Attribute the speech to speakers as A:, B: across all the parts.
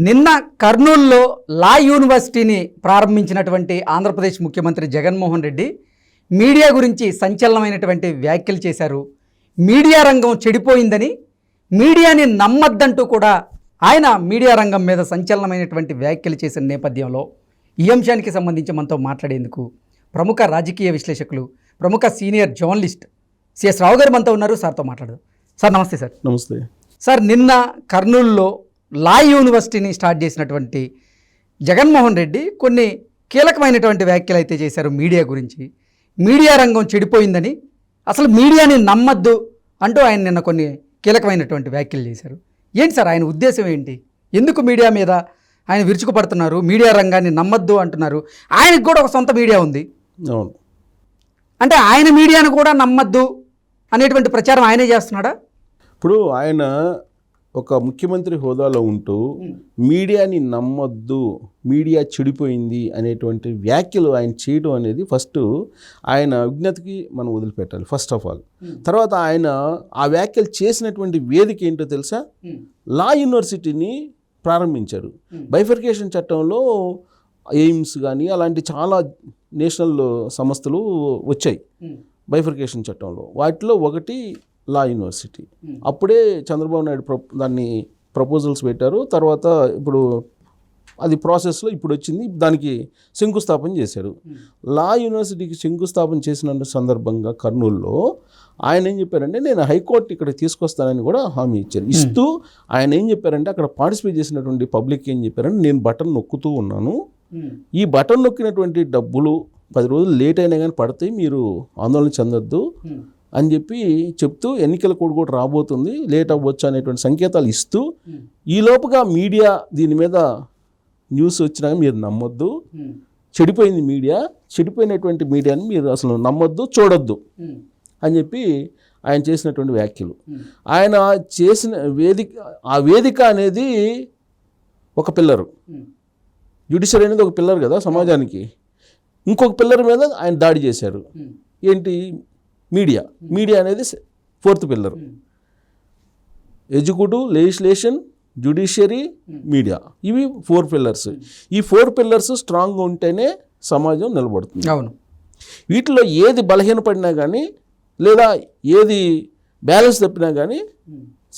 A: నిన్న కర్నూలులో లా యూనివర్సిటీని ప్రారంభించినటువంటి ఆంధ్రప్రదేశ్ ముఖ్యమంత్రి జగన్మోహన్ రెడ్డి మీడియా గురించి సంచలనమైనటువంటి వ్యాఖ్యలు చేశారు. మీడియా రంగం చెడిపోయిందని, మీడియాని నమ్మద్దంటూ కూడా ఆయన మీడియా రంగం మీద సంచలనమైనటువంటి వ్యాఖ్యలు చేసిన నేపథ్యంలో ఈ అంశానికి సంబంధించి మనతో మాట్లాడేందుకు ప్రముఖ రాజకీయ విశ్లేషకులు, ప్రముఖ సీనియర్ జర్నలిస్ట్ సిఎస్ రావు గారు మనతో ఉన్నారు. సార్తో మాట్లాడదు. సార్ నమస్తే. సార్
B: నమస్తే.
A: సార్ నిన్న కర్నూలులో లా యూనివర్సిటీని స్టార్ట్ చేసినటువంటి జగన్మోహన్ రెడ్డి కొన్ని కీలకమైనటువంటి వ్యాఖ్యలు అయితే చేశారు మీడియా గురించి. మీడియా రంగం చెడిపోయిందని, అసలు మీడియాని నమ్మద్దు అంటూ ఆయన నిన్న కొన్ని కీలకమైనటువంటి వ్యాఖ్యలు చేశారు. ఏంటి సార్ ఆయన ఉద్దేశం ఏంటి? ఎందుకు మీడియా మీద ఆయన విరుచుకుపడుతున్నారు? మీడియా రంగాన్ని నమ్మద్దు అంటున్నారు. ఆయనకు కూడా ఒక సొంత మీడియా ఉంది.
B: అవును,
A: అంటే ఆయన మీడియాను కూడా నమ్మద్దు అనేటువంటి ప్రచారం ఆయనే చేస్తున్నాడా?
B: ఇప్పుడు ఆయన ఒక ముఖ్యమంత్రి హోదాలో ఉంటూ మీడియాని నమ్మొద్దు, మీడియా చెడిపోయింది అనేటువంటి వ్యాఖ్యలు ఆయన చేయడం అనేది ఫస్ట్ ఆయన విజ్ఞతకి మనం వదిలిపెట్టాలి ఫస్ట్ ఆఫ్ ఆల్. తర్వాత ఆయన ఆ వ్యాఖ్యలు చేసినటువంటి వేదిక ఏంటో తెలుసా? లా యూనివర్సిటీని ప్రారంభించారు. బైఫర్కేషన్ చట్టంలో ఎయిమ్స్ కానీ అలాంటి చాలా నేషనల్ సంస్థలు వచ్చాయి బైఫర్కేషన్ చట్టంలో. వాటిలో ఒకటి లా యూనివర్సిటీ. అప్పుడే చంద్రబాబు నాయుడు దాన్ని ప్రపోజల్స్ పెట్టారు. తర్వాత ఇప్పుడు అది ప్రాసెస్లో ఇప్పుడు వచ్చింది, దానికి శంకుస్థాపన చేశారు. లా యూనివర్సిటీకి శంకుస్థాపన చేసిన సందర్భంగా కర్నూలులో ఆయన ఏం చెప్పారంటే, నేను హైకోర్టు ఇక్కడ తీసుకొస్తానని కూడా హామీ ఇచ్చారు. ఇస్తూ ఆయన ఏం చెప్పారంటే, అక్కడ పార్టిసిపేట్ చేసినటువంటి పబ్లిక్ ఏం చెప్పారంటే, నేను బటన్ నొక్కుతూ ఉన్నాను, ఈ బటన్ నొక్కినటువంటి డబ్బులు 10 రోజులు లేట్ అయినా కానీ పడతాయి, మీరు ఆందోళన చెందొద్దు అని చెప్పి చెప్తూ, ఎన్నికల కోడ్ కూడా రాబోతుంది, లేట్ అవ్వచ్చు అనేటువంటి సంకేతాలు ఇస్తూ, ఈ లోపుగా మీడియా దీని మీద న్యూస్ వచ్చినా మీరు నమ్మొద్దు, చెడిపోయింది మీడియా, చెడిపోయినటువంటి మీడియాని మీరు అసలు నమ్మొద్దు, చూడొద్దు అని చెప్పి ఆయన చేసినటువంటి వ్యాఖ్యలు. ఆయన చేసిన ఆ వేదిక అనేది ఒక పిల్లరు, జ్యుడిషియరీ అనేది ఒక పిల్లర్ కదా సమాజానికి. ఇంకొక పిల్లర్ మీద ఆయన దాడి చేశారు. ఏంటి? మీడియా అనేది 4th pillar. Executive, legislation, judiciary, media, ఇవి 4 పిల్లర్స్. ఈ 4 పిల్లర్స్ స్ట్రాంగ్గా ఉంటేనే సమాజం నిలబడుతుంది.
A: అవును.
B: వీటిలో ఏది బలహీనపడినా కానీ, లేదా ఏది బ్యాలెన్స్ తప్పినా కానీ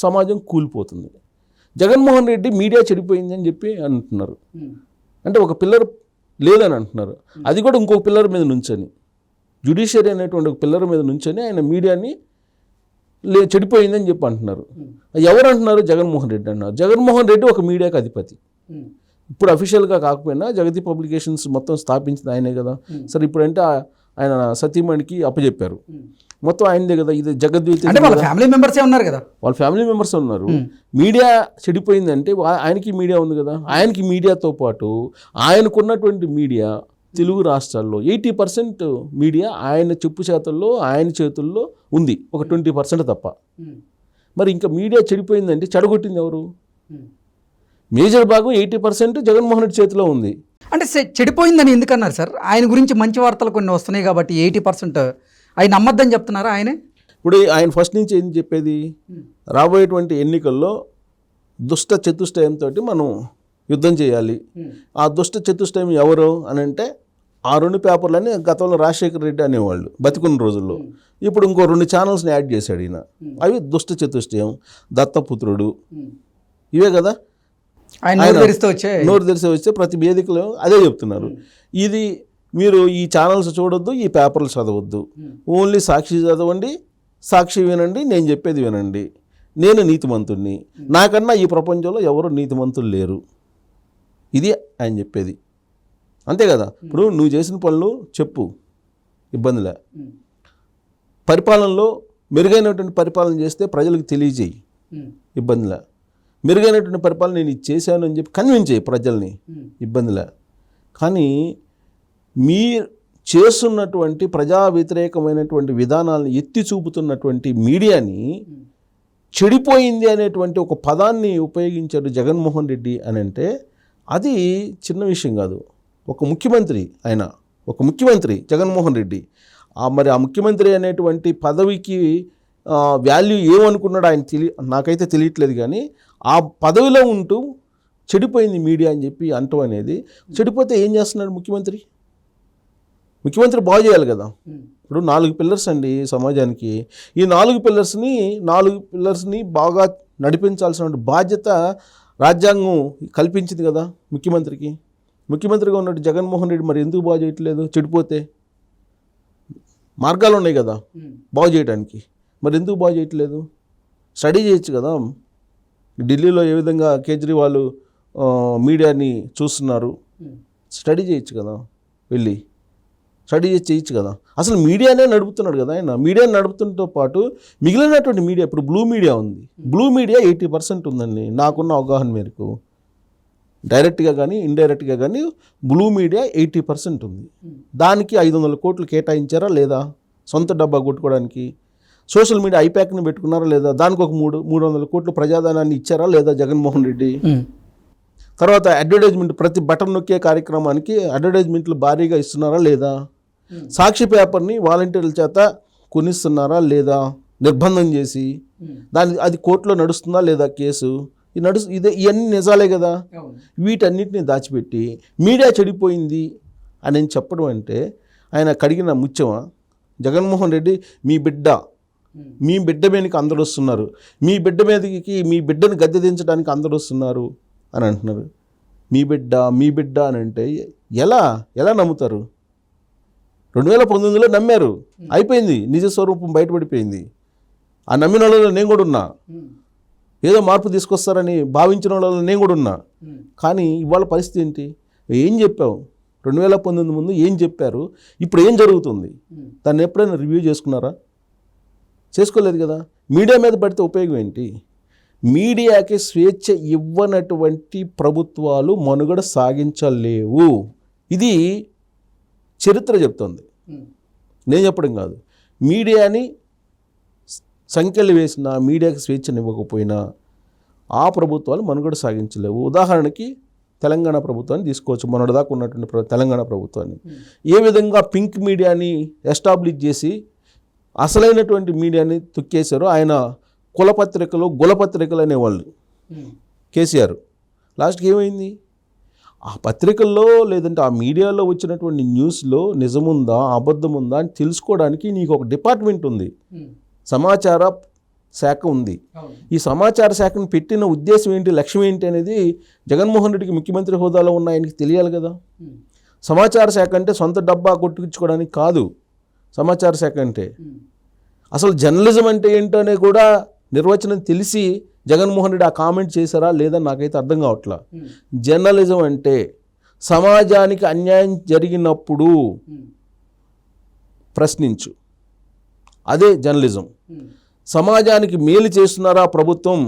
B: సమాజం కూలిపోతుంది. జగన్మోహన్ రెడ్డి మీడియా చెడిపోయింది అని చెప్పి అంటున్నారు. అంటే ఒక పిల్లర్ లేదని అంటున్నారు. అది కూడా ఇంకొక పిల్లర్ మీద నుంచని, జ్యుడిషియరీ అనేటువంటి ఒక పిల్లర్ మీద నుంచని ఆయన మీడియాని చెడిపోయిందని చెప్పి అంటున్నారు. ఎవరు అంటున్నారు? జగన్మోహన్ రెడ్డి అన్నారు. జగన్మోహన్ రెడ్డి ఒక మీడియాకి అధిపతి. ఇప్పుడు అఫీషియల్గా కాకపోయినా జగతి పబ్లికేషన్స్ మొత్తం స్థాపించింది ఆయనే కదా. సరే, ఇప్పుడంటే ఆయన సతీమణికి అప్పచెప్పారు, మొత్తం ఆయనదే కదా. ఇది జగద్వీతి,
A: వాళ్ళ ఫ్యామిలీ మెంబర్సే ఉన్నారు కదా.
B: వాళ్ళ ఫ్యామిలీ మెంబర్స్ ఉన్నారు. మీడియా చెడిపోయిందంటే ఆయనకి మీడియా ఉంది కదా. ఆయనకి మీడియాతో పాటు ఆయనకున్నటువంటి మీడియా తెలుగు రాష్ట్రాల్లో 80% మీడియా ఆయన చెప్పు చేతుల్లో, ఆయన చేతుల్లో ఉంది, ఒక 20% తప్ప. మరి ఇంకా మీడియా చెడిపోయిందంటే చెడగొట్టింది ఎవరు? మేజర్ భాగం 80% జగన్మోహన్ రెడ్డి చేతిలో ఉంది.
A: అంటే చెడిపోయిందని ఎందుకన్నారు సార్? ఆయన గురించి మంచి వార్తలు కొన్ని వస్తున్నాయి కాబట్టి 80% ఆయన నమ్మద్దని చెప్తున్నారా ఆయనే?
B: ఇప్పుడు ఆయన ఫస్ట్ నుంచి ఏం చెప్పేది, రాబోయేటువంటి ఎన్నికల్లో దుష్ట చతుష్టయంతో మనం యుద్ధం చేయాలి. ఆ దుష్ట చతుష్టయం ఎవరు అని అంటే, ఆ 2 పేపర్లని గతంలో రాజశేఖర రెడ్డి అనేవాళ్ళు బతికున్న రోజుల్లో. ఇప్పుడు ఇంకో 2 ఛానల్స్ని యాడ్ చేశాడు ఈయన. అవి దుష్ట చతుష్టయం, దత్తపుత్రుడు, ఇవే కదా.
A: ఆయన
B: నోరు తెరిస్తే వచ్చే ప్రతి వేదికలో అదే చెప్తున్నారు. ఇది మీరు ఈ ఛానల్స్ చూడొద్దు, ఈ పేపర్లు చదవద్దు, ఓన్లీ సాక్షి చదవండి, సాక్షి వినండి, నేను చెప్పేది వినండి, నేను నీతిమంతుడిని, నాకన్నా ఈ ప్రపంచంలో ఎవరు నీతిమంతులు లేరు, ఇది ఆయన చెప్పేది. అంతే కదా. ఇప్పుడు నువ్వు చేసిన పనులు చెప్పు, ఇబ్బందిలే. పరిపాలనలో మెరుగైనటువంటి పరిపాలన చేస్తే ప్రజలకు తెలియజేయి, ఇబ్బందిలే. మెరుగైనటువంటి పరిపాలన నేను ఇది చేశాను అని చెప్పి కన్విన్స్ చేయి ప్రజల్ని, ఇబ్బందిలే. కానీ మీరు చేస్తున్నటువంటి ప్రజా వ్యతిరేకమైనటువంటి విధానాలను ఎత్తి చూపుతున్నటువంటి మీడియాని చెడిపోయింది అనేటువంటి ఒక పదాన్ని ఉపయోగించాడు జగన్మోహన్ రెడ్డి అని అంటే, అది చిన్న విషయం కాదు. ఒక ముఖ్యమంత్రి, ఆయన ఒక ముఖ్యమంత్రి జగన్మోహన్ రెడ్డి. మరి ఆ ముఖ్యమంత్రి అనేటువంటి పదవికి వాల్యూ ఏమనుకున్నాడు ఆయన నాకైతే తెలియట్లేదు. కానీ ఆ పదవిలో ఉంటూ చెడిపోయింది మీడియా అని చెప్పి అంటం అనేది, చెడిపోతే ఏం చేస్తున్నాడు ముఖ్యమంత్రి? ముఖ్యమంత్రి బాగు చేయాలి కదా. ఇప్పుడు 4 పిల్లర్స్ అండి సమాజానికి. ఈ 4 పిల్లర్స్ని బాగా నడిపించాల్సిన బాధ్యత రాజ్యాంగం కల్పించింది కదా ముఖ్యమంత్రికి. ముఖ్యమంత్రిగా ఉన్నట్టు జగన్మోహన్ రెడ్డి మరి ఎందుకు బాగు చేయట్లేదు? చెడిపోతే మార్గాలు ఉన్నాయి కదా బాగు చేయడానికి, మరి ఎందుకు బాగు చేయట్లేదు? స్టడీ చేయొచ్చు కదా. ఢిల్లీలో ఏ విధంగా కేజ్రీవాల్ మీడియాని చూస్తున్నారు, స్టడీ చేయొచ్చు కదా, వెళ్ళి స్టడీ చేయొచ్చు కదా. అసలు మీడియానే నడుపుతున్నాడు కదా ఆయన. మీడియాని నడుపుతుంతో పాటు మిగిలినటువంటి మీడియా, ఇప్పుడు బ్లూ మీడియా ఉంది. బ్లూ మీడియా 80% ఉందండి నాకున్న అవగాహన మేరకు. డైరెక్ట్గా కానీ ఇండైరెక్ట్గా కానీ బ్లూ మీడియా 80% ఉంది. దానికి 500 కోట్లు కేటాయించారా లేదా? సొంత డబ్బా కొట్టుకోవడానికి. సోషల్ మీడియా ఐప్యాక్ని పెట్టుకున్నారా లేదా? దానికి ఒక 300 కోట్లు ప్రజాధనాన్ని ఇచ్చారా లేదా జగన్మోహన్ రెడ్డి? తర్వాత అడ్వర్టైజ్మెంట్, ప్రతి బటన్ నొక్కే కార్యక్రమానికి అడ్వర్టైజ్మెంట్లు భారీగా ఇస్తున్నారా లేదా? సాక్షి పేపర్ని వాలంటీర్ల చేత కొనిస్తున్నారా లేదా నిర్బంధం చేసి? అది కోర్టులో నడుస్తుందా లేదా కేసు? ఇవన్నీ నిజాలే కదా. వీటన్నిటిని దాచిపెట్టి మీడియా చెడిపోయింది అని చెప్పడం అంటే ఆయన కడిగిన ముత్యమా? జగన్మోహన్ రెడ్డి మీ బిడ్డ మీదకి అందరు వస్తున్నారు, మీ బిడ్డని గద్దె దించడానికి అందరు వస్తున్నారు అని అంటున్నారు. మీ బిడ్డ అని అంటే ఎలా నమ్ముతారు? 2019లో నమ్మారు, అయిపోయింది, నిజ స్వరూపం బయటపడిపోయింది. ఆ నమ్మిన వాళ్ళలో నేను కూడా ఉన్నా, ఏదో మార్పు తీసుకొస్తారని భావించిన వాళ్ళలో నేను కూడా ఉన్నా. కానీ ఇవాళ పరిస్థితి ఏంటి? ఏం చెప్పావు 2019 ముందు, ఏం చెప్పారు, ఇప్పుడు ఏం జరుగుతుంది? దాన్ని ఎప్పుడైనా రివ్యూ చేసుకున్నారా? చేసుకోలేదు కదా. మీడియా మీద పడితే ఉపయోగం ఏంటి? మీడియాకి స్వేచ్ఛ ఇవ్వనటువంటి ప్రభుత్వాలు మనుగడ సాగించలేవు. ఇది చరిత్ర చెప్తుంది, నేను చెప్పడం కాదు. మీడియాని సంఖ్యలు వేసినా, మీడియాకి స్వేచ్ఛను ఇవ్వకపోయినా ఆ ప్రభుత్వాలు మనుగడ సాగించలేవు. ఉదాహరణకి తెలంగాణ ప్రభుత్వాన్ని తీసుకోవచ్చు, మొన్నటిదాకా ఉన్నటువంటి తెలంగాణ ప్రభుత్వాన్ని. ఏ విధంగా పింక్ మీడియాని ఎస్టాబ్లిష్ చేసి అసలైనటువంటి మీడియాని తొక్కేశారో. ఆయన గులపత్రికలు అనేవాళ్ళు కేసీఆర్. లాస్ట్కి ఏమైంది? ఆ పత్రికల్లో లేదంటే ఆ మీడియాలో వచ్చినటువంటి న్యూస్లో నిజముందా అబద్ధముందా అని తెలుసుకోవడానికి నీకు ఒక డిపార్ట్మెంట్ ఉంది, సమాచార శాఖ ఉంది. ఈ సమాచార శాఖను పెట్టిన ఉద్దేశం ఏంటి, లక్ష్యం ఏంటి అనేది జగన్మోహన్ రెడ్డికి ముఖ్యమంత్రి హోదాలో ఉన్న ఆయనకి తెలియాలి కదా. సమాచార శాఖ అంటే సొంత డబ్బా కొట్టుకుంచుకోవడానికి కాదు. సమాచార శాఖ అంటే అసలు జర్నలిజం అంటే ఏంటనే కూడా నిర్వచనం తెలిసి జగన్మోహన్ రెడ్డి ఆ కామెంట్ చేశారా లేదా నాకైతే అర్థం కావట్లా. జర్నలిజం అంటే సమాజానికి అన్యాయం జరిగినప్పుడు ప్రశ్నించు, అదే జర్నలిజం. సమాజానికి మేలు చేస్తున్నారా ప్రభుత్వం,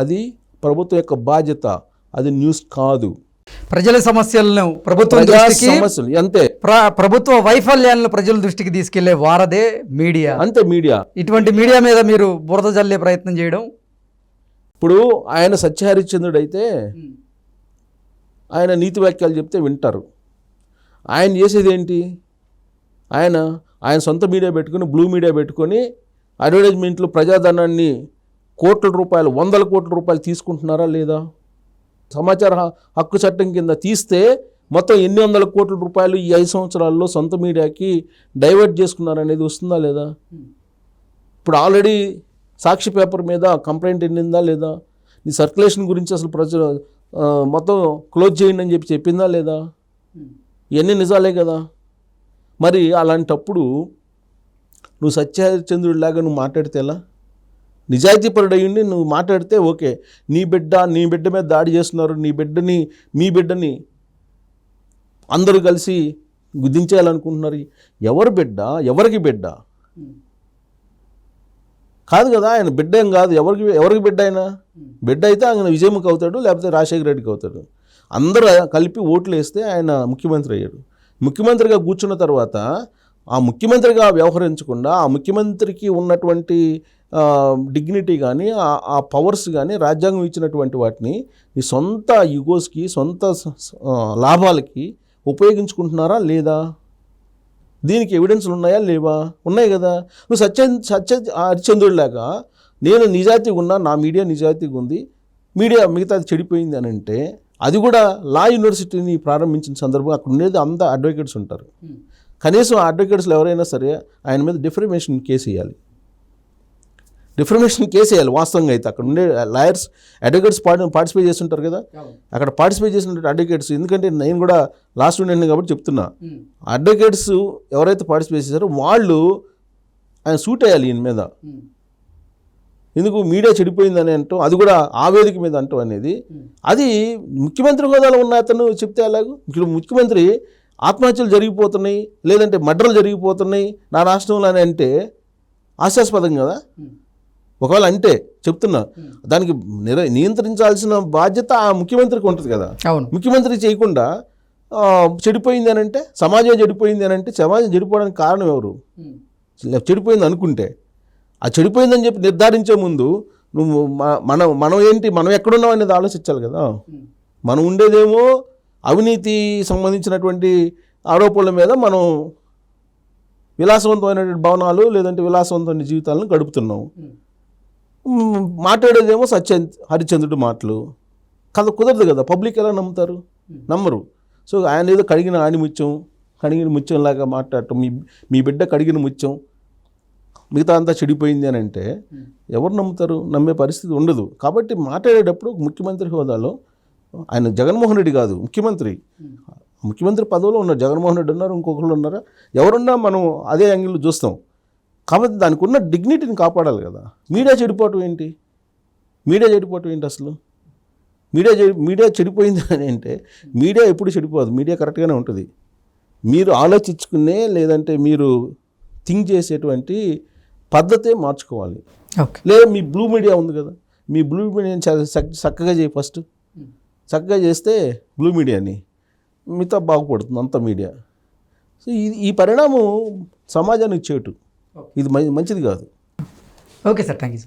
B: అది ప్రభుత్వం యొక్క బాధ్యత, అది న్యూస్ కాదు.
A: ప్రజల సమస్యలను ప్రభుత్వం
B: సమస్యలు అంతే,
A: ప్రభుత్వ వైఫల్యాలను ప్రజల దృష్టికి తీసుకెళ్లే వారదే మీడియా.
B: అంతే మీడియా.
A: ఇటువంటి మీడియా మీద మీరు బురద జల్లే ప్రయత్నం చేయడం.
B: ఇప్పుడు ఆయన సత్యహరిశ్చంద్రుడు అయితే ఆయన నీతి వాక్యాలు చెప్తే వింటారు. ఆయన చేసేది ఏంటి? ఆయన సొంత మీడియా పెట్టుకుని, బ్లూ మీడియా పెట్టుకొని అడ్వర్టైజ్మెంట్లు ప్రజాధనాన్ని కోట్ల రూపాయలు, 100 కోట్ల రూపాయలు తీసుకుంటున్నారా లేదా? సమాచార హక్కు చట్టం కింద తీస్తే మొత్తం ఎన్ని 100 కోట్ల రూపాయలు ఈ 5 సంవత్సరాల్లో సొంత మీడియాకి డైవర్ట్ చేసుకున్నారనేది వస్తుందా లేదా? ఇప్పుడు ఆల్రెడీ సాక్షి పేపర్ మీద కంప్లైంట్ ఎన్నిందా లేదా? నీ సర్క్యులేషన్ గురించి అసలు ప్రజలు మొత్తం క్లోజ్ చేయండి అని చెప్పిందా లేదా? ఇవన్నీ నిజాలే కదా. మరి అలాంటప్పుడు నువ్వు సత్యహరిశ్చంద్రుడిలాగా నువ్వు మాట్లాడితే ఎలా? నిజాయితీపరుడు అయ్యిండి నువ్వు మాట్లాడితే ఓకే. నీ బిడ్డ మీద దాడి చేస్తున్నారు, మీ బిడ్డని అందరూ కలిసి గుద్దించేయాలనుకుంటున్నారు. ఎవరికి బిడ్డ కాదు కదా. ఆయన బిడ్డ ఏం కాదు. ఎవరికి బిడ్డ అయినా బిడ్డ అయితే ఆయన విజయముఖి అవుతాడు, లేకపోతే రాజశేఖర రెడ్డికి అవుతాడు. అందరూ కలిపి ఓట్లు వేస్తే ఆయన ముఖ్యమంత్రి అయ్యాడు. ముఖ్యమంత్రిగా కూర్చున్న తర్వాత ఆ ముఖ్యమంత్రిగా వ్యవహరించకుండా ఆ ముఖ్యమంత్రికి ఉన్నటువంటి డిగ్నిటీ కానీ ఆ పవర్స్ కానీ రాజ్యాంగం ఇచ్చినటువంటి వాటిని ఈ సొంత యుగోస్కి, సొంత లాభాలకి ఉపయోగించుకుంటున్నారా లేదా? దీనికి ఎవిడెన్స్లు ఉన్నాయా లేవా? ఉన్నాయి కదా. నువ్వు హరిశ్చంద్రుడిలాగా నేను నిజాయితీగా ఉన్నా, నా మీడియా నిజాయితీగా ఉంది, మీడియా మిగతాది చెడిపోయింది అని అంటే అది కూడా లా యూనివర్సిటీని ప్రారంభించిన సందర్భంగా అక్కడ ఉండేది అంతా అడ్వకేట్స్ ఉంటారు. కనీసం ఆ అడ్వకేట్స్లో ఎవరైనా సరే ఆయన మీద డిఫర్మేషన్ కేసు వేయాలి. డిఫర్మేషన్ కేసు వేయాలి. వాస్తవంగా అయితే అక్కడ ఉండే లాయర్స్ అడ్వకేట్స్ పార్టిసిపేట్ చేస్తుంటారు కదా, అక్కడ పార్టిసిపేట్ చేసిన అడ్వకేట్స్, ఎందుకంటే నేను కూడా లా స్టూడెంట్ కాబట్టి చెప్తున్నా, అడ్వకేట్స్ ఎవరైతే పార్టిసిపేట్ చేశారో వాళ్ళు ఆయన సూట్ అయ్యాలి ఈయన మీద. ఎందుకు మీడియా చెడిపోయిందని అంటాం, అది కూడా ఆ వేదిక మీద అంటాం అనేది, అది ముఖ్యమంత్రి హోదాలో ఉన్న అతను చెప్తే అలాగూ. ముఖ్యమంత్రి ఆత్మహత్యలు జరిగిపోతున్నాయి, లేదంటే మర్డర్లు జరిగిపోతున్నాయి నా రాష్ట్రంలో అని అంటే హాస్యాస్పదం కదా. ఒకవేళ అంటే చెప్తున్నా, దానికి నియంత్రించాల్సిన బాధ్యత ఆ ముఖ్యమంత్రికి ఉంటుంది కదా. ముఖ్యమంత్రి చేయకుండా చెడిపోయింది అని అంటే, సమాజం చెడిపోయింది అని అంటే, సమాజం చెడిపోవడానికి కారణం ఎవరు? చెడిపోయింది అనుకుంటే ఆ చెడిపోయిందని చెప్పి నిర్ధారించే ముందు నువ్వు మనం ఏంటి, మనం ఎక్కడున్నాం అనేది ఆలోచించాలి కదా. మనం ఉండేదేమో అవినీతి సంబంధించినటువంటి ఆరోపణల మీద మనం విలాసవంతమైనటువంటి భవనాలు లేదంటే విలాసవంతమైన జీవితాలను గడుపుతున్నాం. మాట్లాడేదేమో హరిశ్చంద్రుడి మాటలు. కుదరదు కదా, పబ్లిక్ ఎలా నమ్ముతారు? నమ్మరు. సో ఆయన ఏదో కడిగిన ముత్యంలాగా మాట్లాడటం, మీ బిడ్డ కడిగిన ముత్యం, మిగతా అంతా చెడిపోయింది అని అంటే ఎవరు నమ్ముతారు? నమ్మే పరిస్థితి ఉండదు. కాబట్టి మాట్లాడేటప్పుడు ముఖ్యమంత్రి హోదాలో ఆయన జగన్మోహన్ రెడ్డి కాదు, ముఖ్యమంత్రి పదవిలో ఉన్నారు. జగన్మోహన్ రెడ్డి ఉన్నారు, ఇంకొకళ్ళు ఉన్నారా, ఎవరున్నా మనం అదే యాంగిల్లో చూస్తాం. కాబట్టి దానికి ఉన్న డిగ్నిటీని కాపాడాలి కదా. మీడియా చెడిపోవటం ఏంటి అసలు? మీడియా చెడిపోయింది అని అంటే, మీడియా ఎప్పుడు చెడిపోదు, మీడియా కరెక్ట్గానే ఉంటుంది. మీరు ఆలోచించుకునే లేదంటే మీరు థింక్ చేసేటువంటి పద్ధతే మార్చుకోవాలి. లేదా మీ బ్లూ మీడియా ఉంది కదా, మీ బ్లూ మీడియాని చక్కగా చేయి. ఫస్ట్ చక్కగా చేస్తే బ్లూ మీడియాని మిగతా బాగుపడుతుంది అంత మీడియా. సో ఈ పరిణామం సమాజానికి చేటు, ఇది మంచిది కాదు.
A: Okay sir, thank you.